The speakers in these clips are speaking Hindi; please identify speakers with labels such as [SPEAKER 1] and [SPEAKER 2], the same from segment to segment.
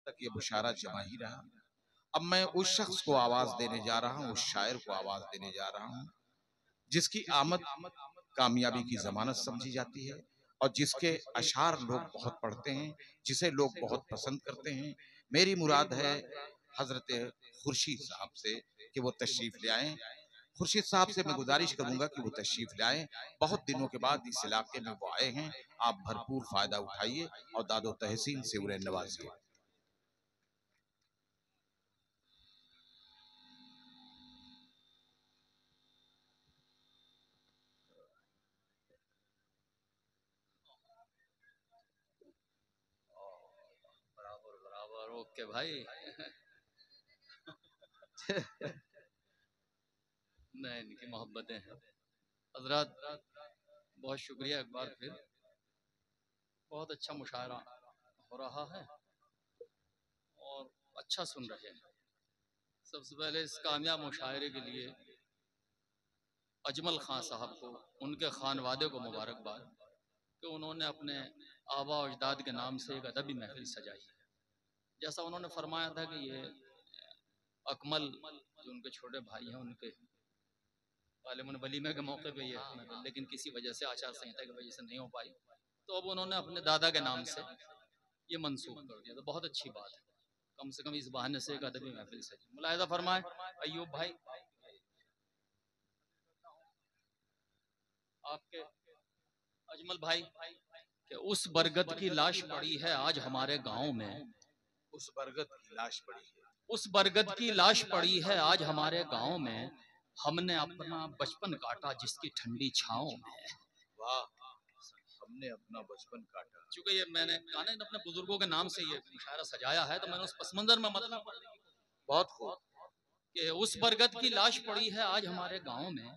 [SPEAKER 1] तक ये बुशारा जमा ही रहा। अब मैं उस शख्स को आवाज देने जा रहा हूँ, उस शायर को आवाज देने जा रहा हूँ जिसकी आमद कामयाबी की जमानत समझी जाती है और जिसके अशार लोग बहुत पढ़ते हैं, जिसे लोग बहुत पसंद करते हैं। मेरी मुराद है हजरत खुर्शीद साहब से कि वो तशरीफ ले आए। खुर्शीद साहब से मैं गुजारिश करूंगा कि वो तशरीफ ले आए। बहुत दिनों के बाद इस इलाके में वो आए हैं। आप भरपूर फायदा उठाइए और दादो तहसीन से उन्हें नवाजिए।
[SPEAKER 2] बराबर बराबर, ओके भाई। नहीं, इनकी मोहब्बतें हैं। हजरत बहुत शुक्रिया एक बार फिर, बहुत अच्छा मुशायरा हो रहा है और अच्छा सुन रहे हैं। सबसे पहले इस कामयाब मुशायरे के लिए अजमल खान साहब को, उनके खानवादे को मुबारकबाद कि उन्होंने अपने आबा और अजदाद के नाम से एक अदबी महफिल सजाई है। जैसा उन्होंने फरमाया था कि ये अकमल जो उनके छोटे भाई हैं, उनके वालिमुन वलीमे के मौके पे ये, लेकिन किसी वजह से आचार संहिता की वजह से नहीं हो पाई, तो अब उन्होंने अपने दादा के नाम से ये मंसूब कर दिया। तो बहुत अच्छी बात है, कम से कम इस बहाने से एक अदबी महफिल सजी। मुलाहिजा फरमाए अय्यूब भाई, आपके अजमल भाई कि उस बरगद की लाश पड़ी है आज हमारे गांव में,
[SPEAKER 1] उस बरगद की लाश पड़ी है,
[SPEAKER 2] उस बरगद की लाश पड़ी है आज हमारे गांव में, हमने अपना बचपन काटा जिसकी ठंडी छांव में।
[SPEAKER 1] वाह, हमने अपना बचपन काटा।
[SPEAKER 2] चूंकि ये मैंने कहा ना, अपने बुजुर्गों के नाम से ये मुशायरा सजाया है, तो मैंने उस पस मंजर में मतलब
[SPEAKER 1] बहुत खूब
[SPEAKER 2] कि उस बरगद की लाश पड़ी है आज हमारे गांव में,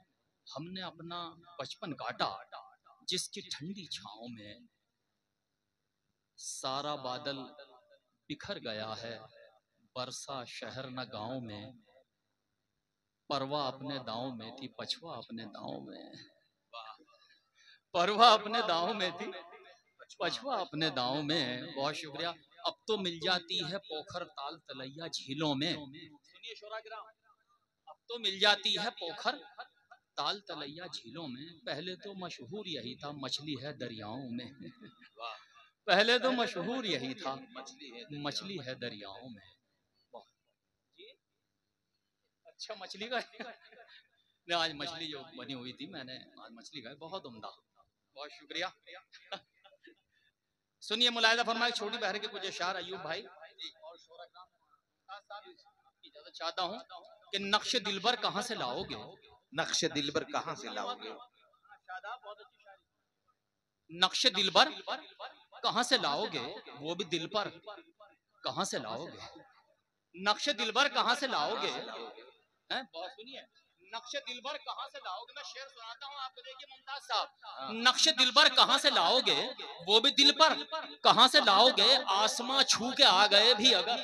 [SPEAKER 2] हमने अपना बचपन काटा जिसकी ठंडी छांव में, सारा बादल बिखर गया है बरसा शहर न गांव में, परवा अपने दांव में थी पछवा अपने दांव में, परवा अपने दांव में थी पछवा अपने दांव में। बहुत शुक्रिया। अब तो मिल जाती है पोखर ताल तलैया झीलों में, सुनिए शोरागिराम, अब तो मिल जाती है पोखर ताल तलैया झीलों में, पहले तो मशहूर यही था मछली है दरियाओं में। पहले तो मशहूर यही था मछली है दरियाओं में। अच्छा मछली का आज मछली जो बनी हुई थी, मैंने आज मछली खाई, बहुत उम्दा, बहुत शुक्रिया। सुनिए मुलाहिजा फरमाए छोटी बहर के कुछ अशार अय्यूब भाई और इजाजत चाहता हूँ कि नक्श दिलबर कहाँ से लाओगे,
[SPEAKER 1] नक्श दिलबर कहाँ से लाओगे,
[SPEAKER 2] नक्श दिलबर कहाँ से लाओगे, वो भी दिल पर कहाँ से लाओगे, नक्श दिलबर कहाँ से लाओगे, हैं बहुत सुनिए, नक्श दिलबर कहाँ से लाओगे। मैं शेर सुनाता हूँ आपको, देखिए मुमताज साहब, नक्श दिलबर कहाँ से लाओगे, वो भी दिल पर कहाँ से लाओगे, आसमां छू के आ गए भी अगर,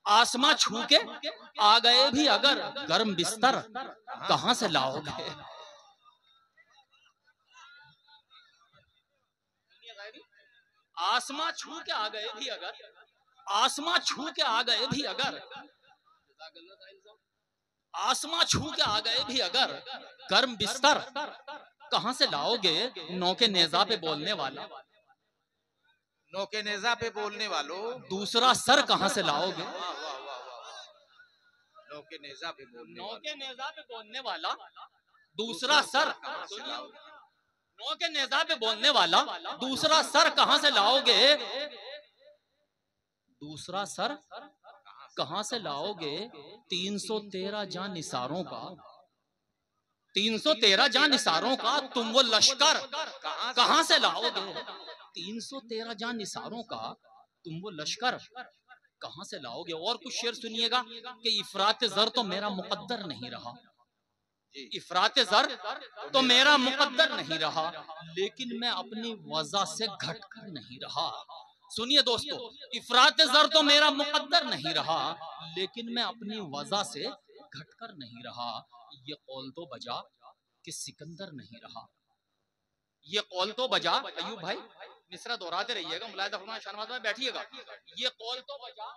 [SPEAKER 2] आसमां छू के आ गए भी अगर, गर्म बिस्तर कहाँ से लाओगे। आसमां छू के आ गए भी अगर, आसमां छू के आ गए भी अगर, आसमां छू के आ गए भी अगर, गर्म बिस्तर कहाँ से लाओगे। नौके नेजा पे बोलने वाला,
[SPEAKER 1] नौके नेजा पे बोलने वालों,
[SPEAKER 2] दूसरा सर कहाँ से लाओगे।
[SPEAKER 1] नौके नेजा पे बोलने,
[SPEAKER 2] नौके नेजा पे बोलने वाला दूसरा सर, नौके नेजा पे बोलने वाला दूसरा सर कहाँ से लाओगे, दूसरा सर कहाँ से लाओगे। 313 जान निसारों का, 313 जान निसारों का तुम वो लश्कर कहाँ से लाओगे। 313 जान निसारों का तुम वो लश्कर कहाँ से लाओगे। और कुछ शेर सुनिएगा कि इफरात जर तो मेरा मुकद्दर नहीं रहा, इफरात जर तो मेरा मुकद्दर नहीं रहा, लेकिन मैं अपनी वजह से घटकर नहीं रहा। सुनिए दोस्तों, इफरात जर तो मेरा मुकद्दर नहीं रहा, लेकिन मैं अपनी वजह से घटकर नहीं रहा। ये कौल तो बजा कि सिकंदर नहीं रहा, ये कौल तो बजा अय्यूब भाई, मिसरा दोहराते रहिएगा, मुलाहिदा फरमाएं, शानवाज में बैठिएगा। ये कौल तो बजा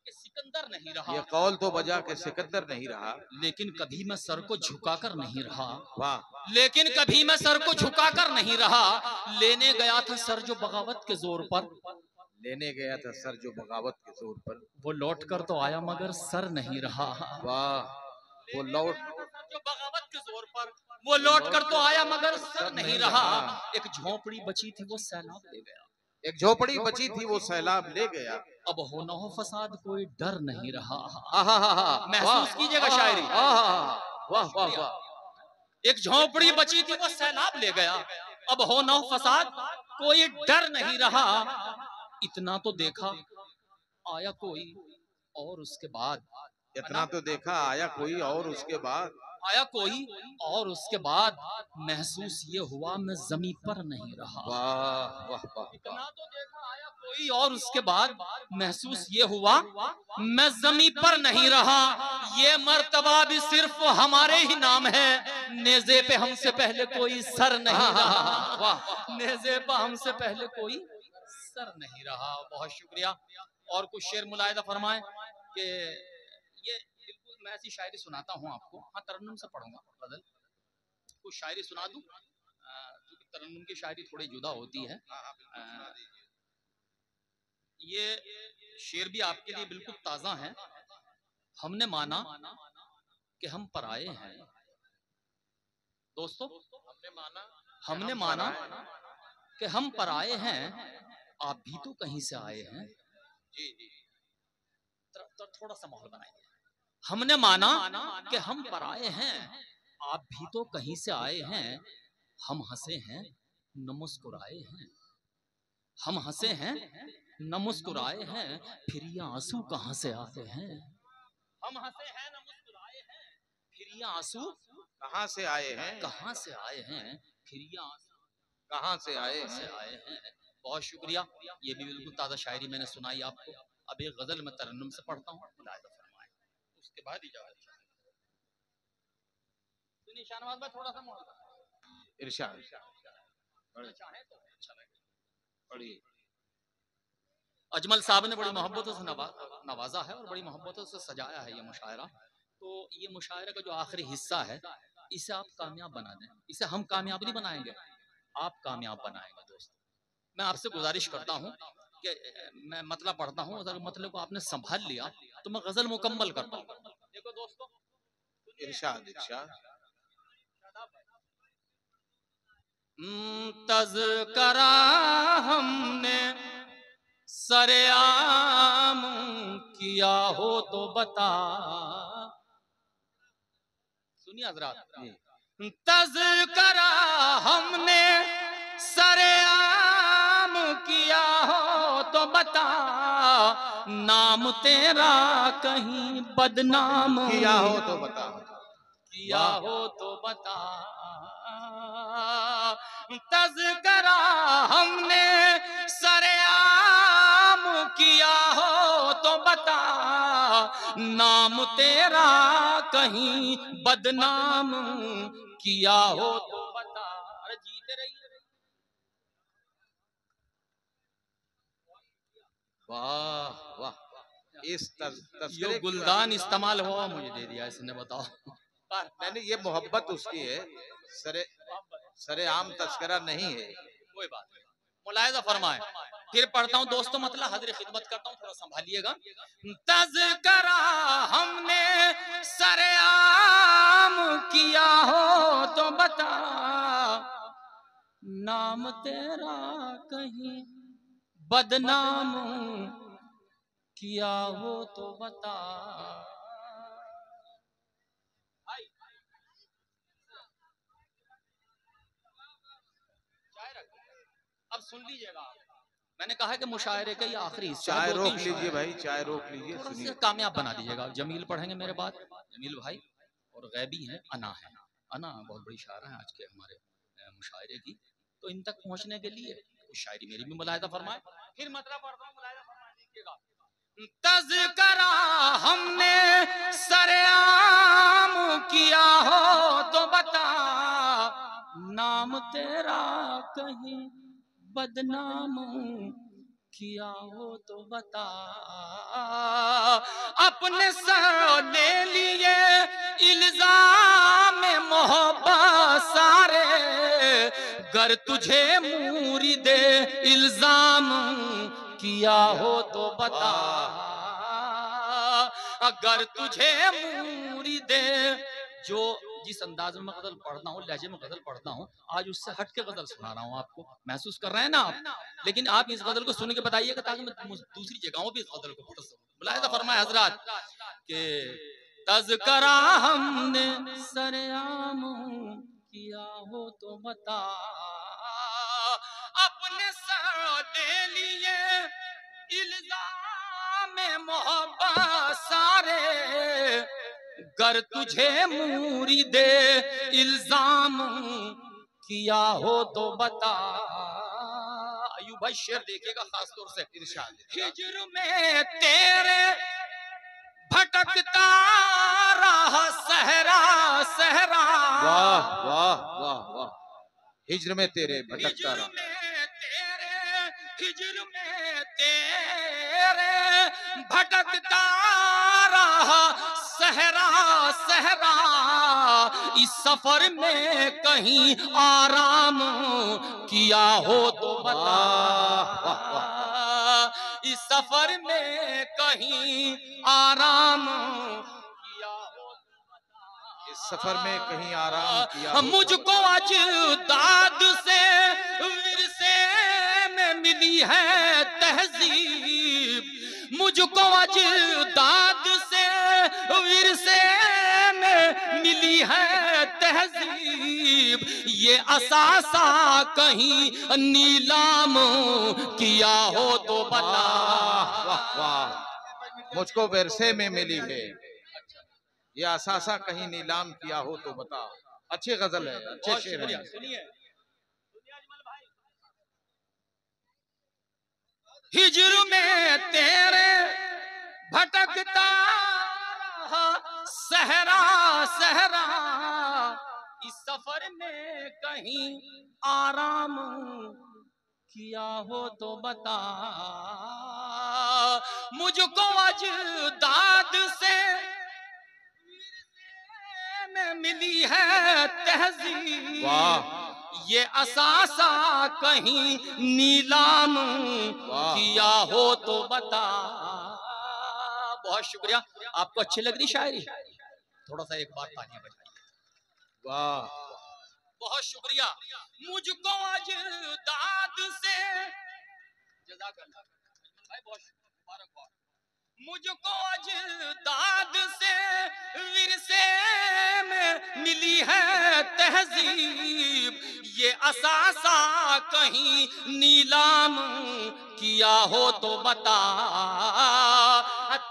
[SPEAKER 2] कि सिकंदर नहीं रहा,
[SPEAKER 1] ये कौल तो बजा के सिकंदर नहीं रहा,
[SPEAKER 2] लेकिन कभी मैं सर को झुकाकर नहीं रहा।
[SPEAKER 1] वाह,
[SPEAKER 2] लेकिन कभी मैं सर को झुकाकर नहीं रहा। लेने गया था सर जो बगावत के जोर पर,
[SPEAKER 1] लेने गया था सर जो बगावत के जोर पर,
[SPEAKER 2] वो लौट कर तो आया मगर सर नहीं रहा।
[SPEAKER 1] वाह, वो लौट
[SPEAKER 2] जो बगावत के जोर पर, वो लौट कर तो आया मगर सर नहीं रहा। एक झोपड़ी बची थी वो सैलाब ले गया,
[SPEAKER 1] एक झोपड़ी बची थी वो सैलाब ले गया।
[SPEAKER 2] अब होना हो फसाद कोई डर नहीं रहा।
[SPEAKER 1] महसूस
[SPEAKER 2] कीजिएगा शायरी।
[SPEAKER 1] वाह वाह वाह।
[SPEAKER 2] एक झोपड़ी बची थी वो सैलाब ले गया, अब होना हो फसाद कोई डर नहीं रहा। इतना तो देखा आया कोई और उसके बाद,
[SPEAKER 1] इतना तो देखा आया कोई और उसके बाद,
[SPEAKER 2] आया कोई और उसके बाद महसूस ये हुआ मैं जमीन पर नहीं रहा।
[SPEAKER 1] वाह वाह वाह।
[SPEAKER 2] इतना तो देखा आया कोई और उसके बाद महसूस ये हुआ मैं जमीन पर नहीं रहा। ये मर्तबा भी सिर्फ हमारे ही नाम है, नेज़े पे हमसे पहले कोई सर नहीं रहा। वाह, नेज़े पे हमसे पहले कोई सर नहीं रहा। बहुत शुक्रिया। और कुछ शेर मुलाहिदा फरमाएं कि ये बिल्कुल मैं ऐसी शायरी सुनाता हूँ आपको। हाँ, तरन्नुम से पढ़ूंगा गजल, कुछ शायरी सुना दूं क्योंकि तरन्नुम की शायरी थोड़ी जुदा होती है। ये शेर भी आपके लिए बिल्कुल ताजा है। हमने माना कि हम पराए हैं दोस्तों, हमने माना कि हम पराए हैं, आप भी तो कहीं से आए हैं। जी जी, तो थोड़ा सा माहौल बनाएंगे। हमने माना कि हम पराए हैं, आप भी तो कहीं से आए हैं। हम हंसे हैं न मुस्कुराए हैं, हम हंसे हैं न मुस्कुराए हैं, फिर ये आंसू कहां से आते हैं। हम हंसे हैं न मुस्कुराए हैं, फिर ये आंसू
[SPEAKER 1] कहां से आए हैं,
[SPEAKER 2] कहां से आए हैं, फिर ये आंसू
[SPEAKER 1] कहां से आए
[SPEAKER 2] हैं। बहुत शुक्रिया। ये भी बिल्कुल ताज़ा शायरी मैंने सुनाई आपको। अब एक गजल में तरन्नुम से पढ़ता हूँ, मुलाहिदा फरमाएं, उसके बाद इजाज़त सुनिए। शानवाज भाई थोड़ा सा मोहब्बत
[SPEAKER 1] इरशाद
[SPEAKER 2] चाहे तो अच्छा लगे।
[SPEAKER 1] पढ़िए।
[SPEAKER 2] अजमल साहब ने बड़ी मोहब्बतों से नवाजा है और बड़ी मोहब्बतों से सजाया है ये मुशायरा। तो ये मुशायरे का जो आखिरी हिस्सा है, इसे आप कामयाब बना दें। इसे हम कामयाब नहीं बनाएंगे, आप कामयाब बनाएंगे। दोस्त, मैं आपसे गुजारिश करता हूँ कि मैं मतलब पढ़ता हूँ, अगर मतलब को आपने संभाल लिया तो मैं गजल मुकम्मल करता हूँ। देखो दोस्तों,
[SPEAKER 1] इरशाद इरशाद।
[SPEAKER 2] तज़करा हमने सरेआम किया हो तो बता। सुनिए हज़रात, तज़करा हमने सरेआम किया हो तो बता, नाम तेरा कहीं बदनाम
[SPEAKER 1] किया हो तो बता,
[SPEAKER 2] किया हो तो बता। तज़करा हमने सरेआम किया हो तो बता, नाम तेरा कहीं बदनाम किया हो तो बता। अरे जीते रहिए।
[SPEAKER 1] वाह वाह। इस
[SPEAKER 2] ये गुलदान इस्तेमाल हुआ मुझे दे दिया इसने, बताओ।
[SPEAKER 1] नहीं, ये मोहब्बत उसकी है, सरे आम तस्करा नहीं है।
[SPEAKER 2] कोई बात नहीं, मुलाहिदा फरमाए। फिर पढ़ता हूँ दोस्तों, मतलब हज़र खिदमत करता हूँ, थोड़ा संभालिएगा। तज़करा हमने सरेआम किया हो तो बता, नाम तेरा कहीं बदनाम किया हो तो बता। अब सुन लीजिएगा, मैंने कहा कि मुशायरे का ये आखिरी हिस्सा,
[SPEAKER 1] चाय रोक लीजिए भाई, चाय रोक लीजिए,
[SPEAKER 2] थोड़ा
[SPEAKER 1] सुनिए।
[SPEAKER 2] सा कामयाब बना दीजिएगा। जमील पढ़ेंगे मेरे बाद, जमील भाई, और गैबी हैं, अना है। अना बहुत बड़ी शायर है आज के हमारे मुशायरे की। तो इन तक पहुंचने के लिए कुछ शायरी मेरी भी मुलाहिदा फरमाए। फिर मतलब पढ़ता हूं, मुलाहिदा फरमाए दीजिएगा। तज़करा हमने सरेआम किया हो तो बता, नाम तेरा कहीं बदनाम किया हो तो बता, अपने सर ले लिए इल्जाम मोहब्बत सारे, गर तुझे मूरी दे इल्जाम किया हो तो बता, अगर तुझे मूरी दे। जो जिस अंदाज में मैं गजल पढ़ता हूँ, लहजे में गजल पढ़ता हूँ, आज उससे हट के गजल सुना रहा हूँ आपको। महसूस कर रहे हैं ना आप? लेकिन आप इस गजल को सुन के बताइएगा ताकि मैं दूसरी जगहों भी इस गजल को पढ़ सकूं। मुलाहिजा फरमाए हजरात के तज़करा हमने सरेआम किया हो तो बता, अपने सर दे लिए इल्जाम मोहब्बत सारे, गर तुझे मूरी दे इल्जाम किया हो तो बता। अयूब भाई शेर देखिएगा खास तौर से, हिज्र में तेरे भटकता रहा सहरा सहरा,
[SPEAKER 1] वाह वाह वाह वाह, हिज्र में तेरे भटकता रहा,
[SPEAKER 2] हिज्र में तेरे भटकता रहा सहरा सहरा, इस सफर में कहीं आराम किया हो तो बता, इस सफर में कहीं आराम किया हो तो बता,
[SPEAKER 1] इस सफर में कहीं आराम किया।
[SPEAKER 2] मुझको अजदाद से विरसे में मिली है तहजीब, मुझको अजदाद से विरसे में मिली है तहजीब, ये असासा कहीं नीलाम किया हो तो बता।
[SPEAKER 1] वाह वाह, मुझको विरसे में मिली है, ये असासा कहीं नीलाम किया हो तो बता। अच्छी गजल है, अच्छे शेर हैं।
[SPEAKER 2] सुनिए, हिज्र में तेरे भटकता सहरा सहरा, इस सफर में कहीं आराम किया हो तो बता, मुझको अजदाद से में मिली है तहजीब,
[SPEAKER 1] वाह,
[SPEAKER 2] ये असासा कहीं नीलाम किया हो तो बता। बहुत शुक्रिया। आपको अच्छी लग रही शायरी? थोड़ा सा एक बार तालियां बजाइए।
[SPEAKER 1] वाह,
[SPEAKER 2] बहुत शुक्रिया। मुझको अजदाद से जज़ाकल्लाह भाई, बहुत मुबारकबाद। मुझको अजदाद से विरसे में मिली है तहजीब, ये असासा कहीं नीलाम किया हो तो बता,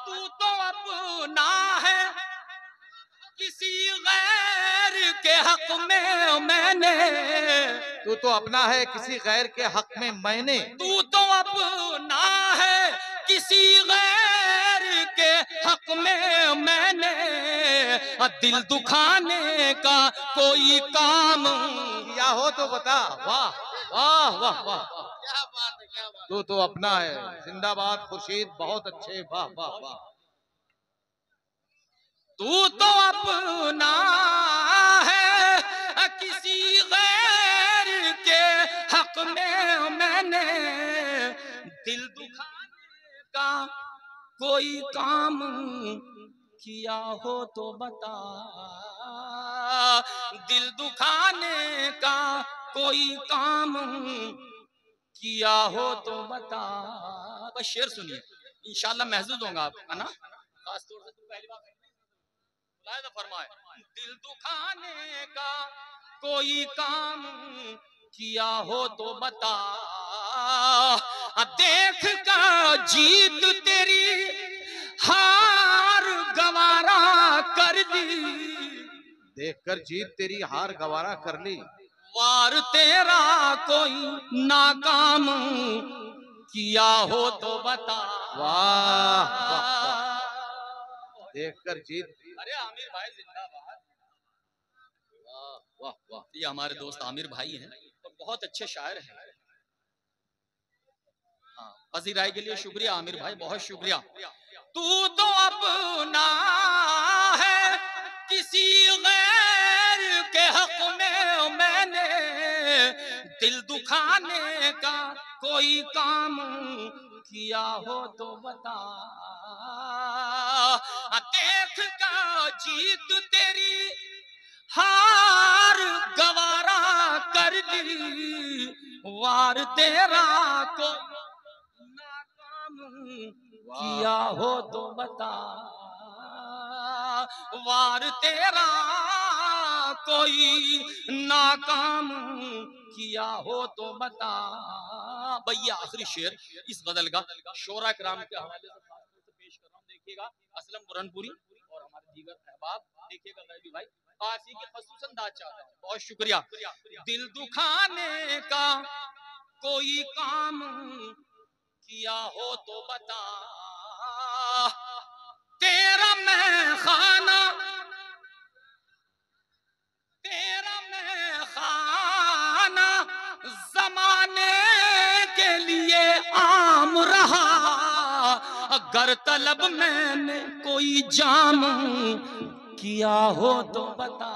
[SPEAKER 2] तू तो अपना है किसी गैर के हक में मैंने,
[SPEAKER 1] तू तो अपना है किसी गैर के हक में मैंने,
[SPEAKER 2] तू तो अपना है किसी गैर के हक में मैंने, दिल दुखाने का कोई काम
[SPEAKER 1] किया हो तो बता। वाह वाह वाह वाह,
[SPEAKER 2] क्या बात है, क्या बात।
[SPEAKER 1] तू तो अपना है। जिंदाबाद खुर्शीद, बहुत अच्छे, वाह वाह वाह।
[SPEAKER 2] तू तो अपना है किसी गैर के हक में मैंने, दिल दुखाने का कोई काम किया हो तो बता, दिल दुखाने का कोई काम किया हो तो बता। बस शेर सुनिए, इंशाल्लाह महसूस होगा आप, है ना? खास तौर से पहली बार फरमाए, दिल दुखाने का कोई काम किया हो तो बता, देख कर जीत तेरी हार गवारा कर दी,
[SPEAKER 1] देखकर जीत तेरी हार गवारा कर ली,
[SPEAKER 2] वार तेरा कोई नाकाम किया हो तो बता।
[SPEAKER 1] वाह वाह, देखकर जीत।
[SPEAKER 2] अरे आमिर भाई जिंदाबाद।
[SPEAKER 1] वाह वाह वाह,
[SPEAKER 2] ये हमारे दोस्त आमिर भाई हैं और बहुत अच्छे शायर हैं। हंसी राय के लिए शुक्रिया आमिर भाई, बहुत शुक्रिया। तू तो अपना है, किसी गैर के हक में मैंने दिल दुखाने का कोई काम किया हो तो बता। देख का जीत तेरी हार गवारा कर ली, वार तेरा को नाकाम किया हो तो बता। वार तेरा कोई नाकाम किया हो तो बता। भैया आखिरी शेर इस गजल का शोरा कराम के हवाले से पेश कर रहा हूँ, देखिएगा। असलम बुरनपुरी और हमारे दीगर अहबाब, देखिएगा गैबी भाई, काफी के खसूसन दाद चाहता हूँ, बहुत शुक्रिया। दिल दुखाने का कोई काम किया हो तो बता, तेरा मैं खाना, तेरा मैं खाना जमाने के लिए आम रहा, अगर तलब मैंने कोई जाम किया हो तो बता।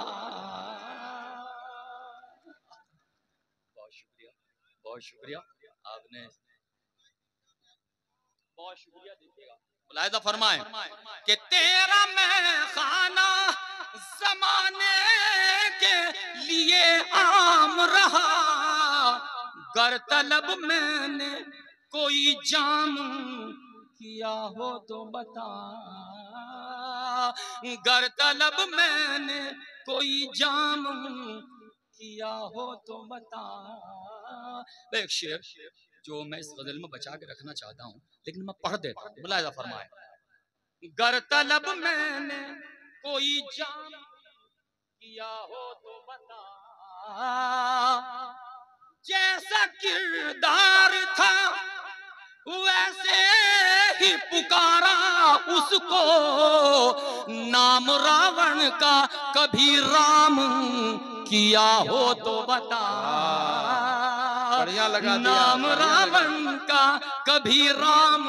[SPEAKER 2] बहुत शुक्रिया, बहुत शुक्रिया, आपने बहुत शुक्रिया। देखिएगा मुलाहिजा फरमाए कि तेरा मैं खाना जमाने के लिए आम रहा, गर तलब मैंने कोई जाम किया हो तो बता, गर तलब मैंने कोई जाम किया हो तो बता। एक शेर जो मैं इस गजल में बचा के रखना चाहता हूँ, लेकिन मैं पढ़ देता हूँ, मुलाहिजा फरमाए। गर तलब मैंने कोई जाम किया हो तो बता, जैसा किरदार था वैसे ही पुकारा उसको, नाम रावण का कभी राम किया हो तो बता।
[SPEAKER 1] बढ़िया लगा दिया,
[SPEAKER 2] नाम रावण का कभी राम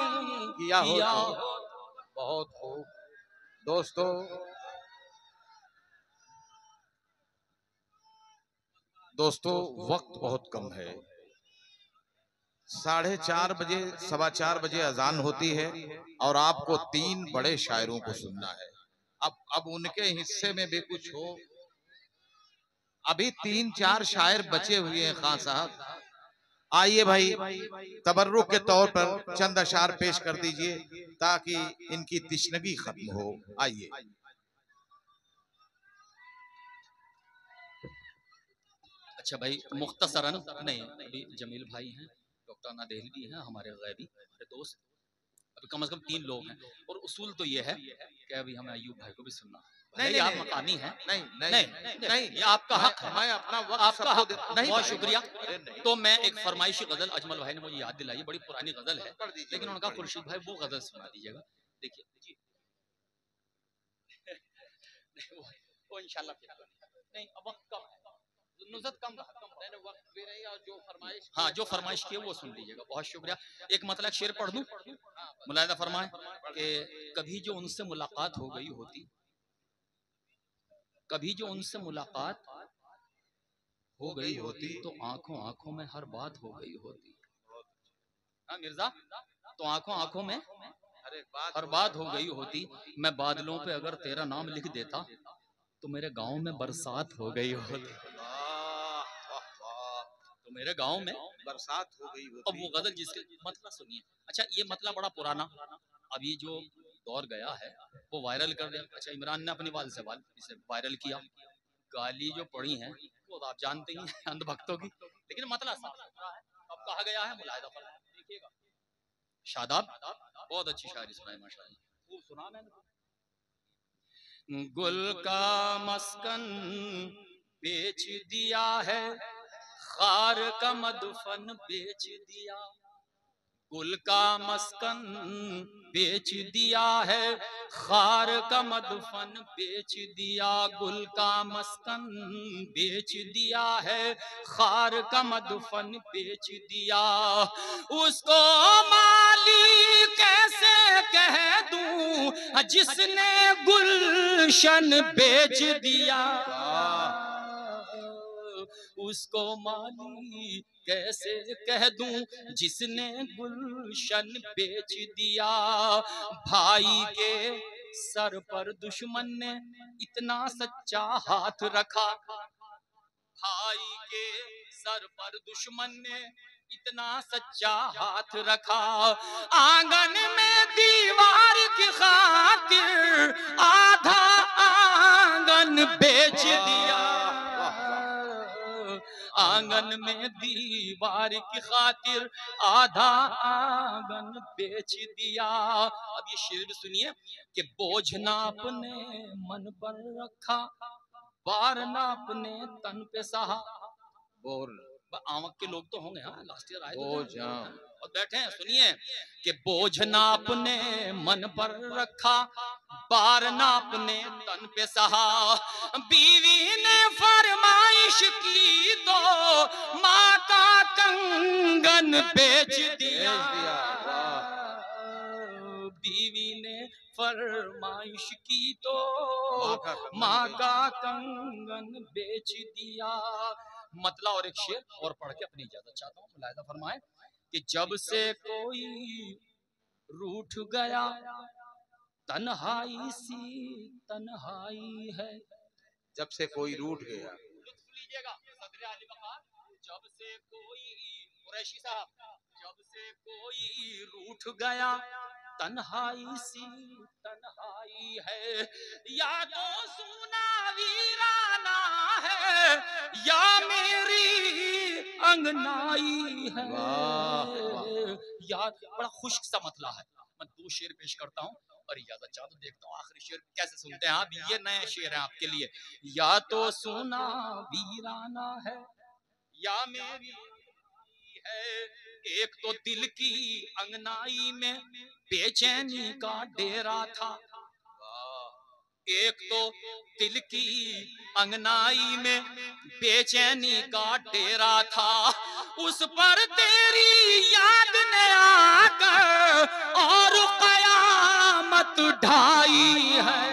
[SPEAKER 1] किया हो तो। बहुत खूब दोस्तों, वक्त बहुत कम है। 4:30 बजे 4:15 अजान होती है और आपको 3 बड़े शायरों को सुनना है। अब उनके हिस्से में भी कुछ हो। अभी 3-4 शायर बचे हुए हैं खान साहब। आइए भाई, तबर्रुक के तौर पर चंद अशार पेश कर दीजिए ताकि इनकी तिश्नगी खत्म हो। आइए।
[SPEAKER 2] अच्छा भाई, मुख्तसरन नहीं, अभी जमील भाई हैं, डॉक्टर नादेल भी हैं, हमारे गैबी हमारे दोस्त, अभी कम से कम 3 लोग हैं। और उसूल तो ये है कि अभी हमें अयूब भाई को भी सुनना। नहीं, आप मकानी हैं, नहीं, ये आपका हक है, मैं अपना वक्त आपका हक नहीं। बहुत शुक्रिया। तो मैं एक फरमाइशी गजल, अजमल भाई ने मुझे याद दिलाई, बड़ी पुरानी गजल है, लेकिन उनका खुर्शीद भाई वो गजल सुना दीजिएगा। देखिए वो इंशाल्लाह नहीं, अब वक्त कम है, नुज़त कम वक्त भी नहीं, और जो फरमाइश, हाँ जो फरमाइश की है वो सुन लीजिएगा। बहुत शुक्रिया। एक मतलब शेर पढ़ दूं, मुलाहिजा फरमाए कि कभी जो उनसे मुलाकात हो गई होती, कभी जो उनसे मुलाकात हो गई होती, तो आंखों आंखों में हर बात हो गई होती। हाँ मिर्जा, तो आंखों आंखों में हर बात हो गई होती। मैं बादलों पे अगर तेरा नाम लिख देता तो मेरे गांव में बरसात हो गई होती, तो मेरे गांव में
[SPEAKER 1] बरसात हो गई होती।
[SPEAKER 2] अब वो गजल जिसके मतलब सुनिए। अच्छा, ये मतलब बड़ा पुराना, अभी जो दौर गया है वो वायरल कर दिया। अच्छा, इमरान ने अपनी वाल से इसे वायरल किया, गाली जो पड़ी है वो आप जानते ही हैं अंधभक्तों की, लेकिन मतलब साफ है। अब कहा गया है, मुलाहिजा फरमाइए, देखिएगा। शादाब, बहुत अच्छी शायरी सुनाई माशाअल्लाह, खूब सुना मैंने। गुल का मस्कन बेच दिया है, खार का मदफन बेच दिया, गुल का मस्कन बेच दिया है, खार का मदफन बेच दिया। गुल का मस्कन बेच दिया है, खार का मदफन बेच दिया। उसको माली कैसे कह दूं जिसने गुलशन बेच दिया। उसको माली कैसे कह दूं जिसने गुलशन बेच दिया। भाई के सर पर दुश्मन ने इतना सच्चा हाथ रखा। भाई के सर पर दुश्मन ने इतना सच्चा हाथ रखा। आंगन में दीवार की खातिर आधा आंगन बेच दिया। आंगन में दीवार की खातिर आधा आंगन बेच दिया। अब ये शेर सुनिए कि बोझ ना अपने मन पर रखा, बार ना अपने तन पे सहा। बोल आमक के लोग तो होंगे, हाँ लास्ट ईयर आए बोझ और बैठे हैं। सुनिए कि बोझ ना अपने मन पर रखा, बार ना अपने तन पे सहा। बीवी ने फरमाइश की तो माँ का कंगन बेच दिया। बीवी ने फरमाइश की तो माँ का कंगन बेच दिया। मतला और एक शेर और पढ़ के अपनी इजाजत चाहता हूँ। मुलाहिजा फरमाए कि जब से कोई रूठ गया तन्हाई सी तन्हाई है।
[SPEAKER 1] जब से कोई रूठ गया,
[SPEAKER 2] लुत्फ लीजिएगा सदर आली वक़ार। जब से कोई कुरैशी साहब, जब से कोई रूठ गया तन्हाई सी तन्हाई है। या तो सुना वीराना है या मेरी अंगनाई है। या बड़ा खुश्क सा मतला है। मैं दो शेर पेश करता हूँ और इजाजत चाहता हूँ, देखता हूँ आखिरी शेर कैसे सुनते हैं आप। ये नया शेर है आपके लिए। या तो सुना वीराना है या मेरी है। एक तो दिल की अंगनाई में बेचैनी का डेरा था। एक तो दिल की अंगनाई में बेचैनी का डेरा था। उस पर तेरी याद ने आकर और कयामत ढाई है।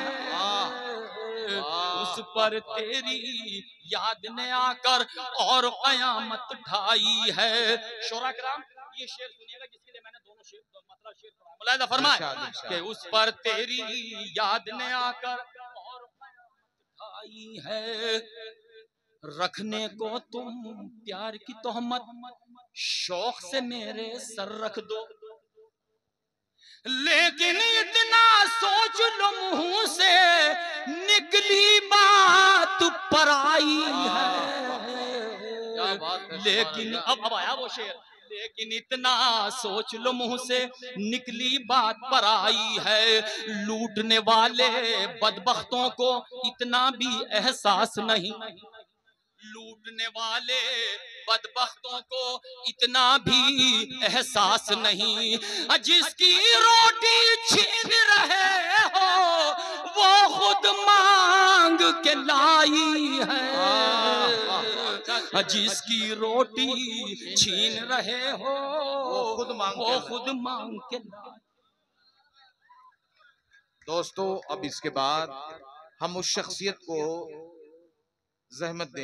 [SPEAKER 2] उस पर तेरी याद ने आकर और कयामत ढाई है। शोरा कराम ये शेर सुनिएगा जिसके लिए मैंने दोनों शेर मतलब शेर पढ़ा। मुलाहिजा फरमाए कि उस पर तेरी याद ने आकर और कयामत ढाई है। रखने को तुम प्यार की तोहमत शौक से मेरे सर रख दो, लेकिन इतना सोच लो मुंह से निकली बात पराई है। लेकिन अब आया वो शेर। लेकिन इतना सोच लो मुंह से निकली बात पराई है। लूटने वाले बदबख्तों को इतना भी एहसास नहीं, लूटने वाले बदबख्तों को इतना भी एहसास नहीं। जिसकी रोटी छीन रहे हो वो खुद मांग के लाई है। जिसकी रोटी छीन रहे हो वो खुद मांग के लाई।
[SPEAKER 1] दोस्तों अब इसके बाद हम उस शख्सियत को जहमत देने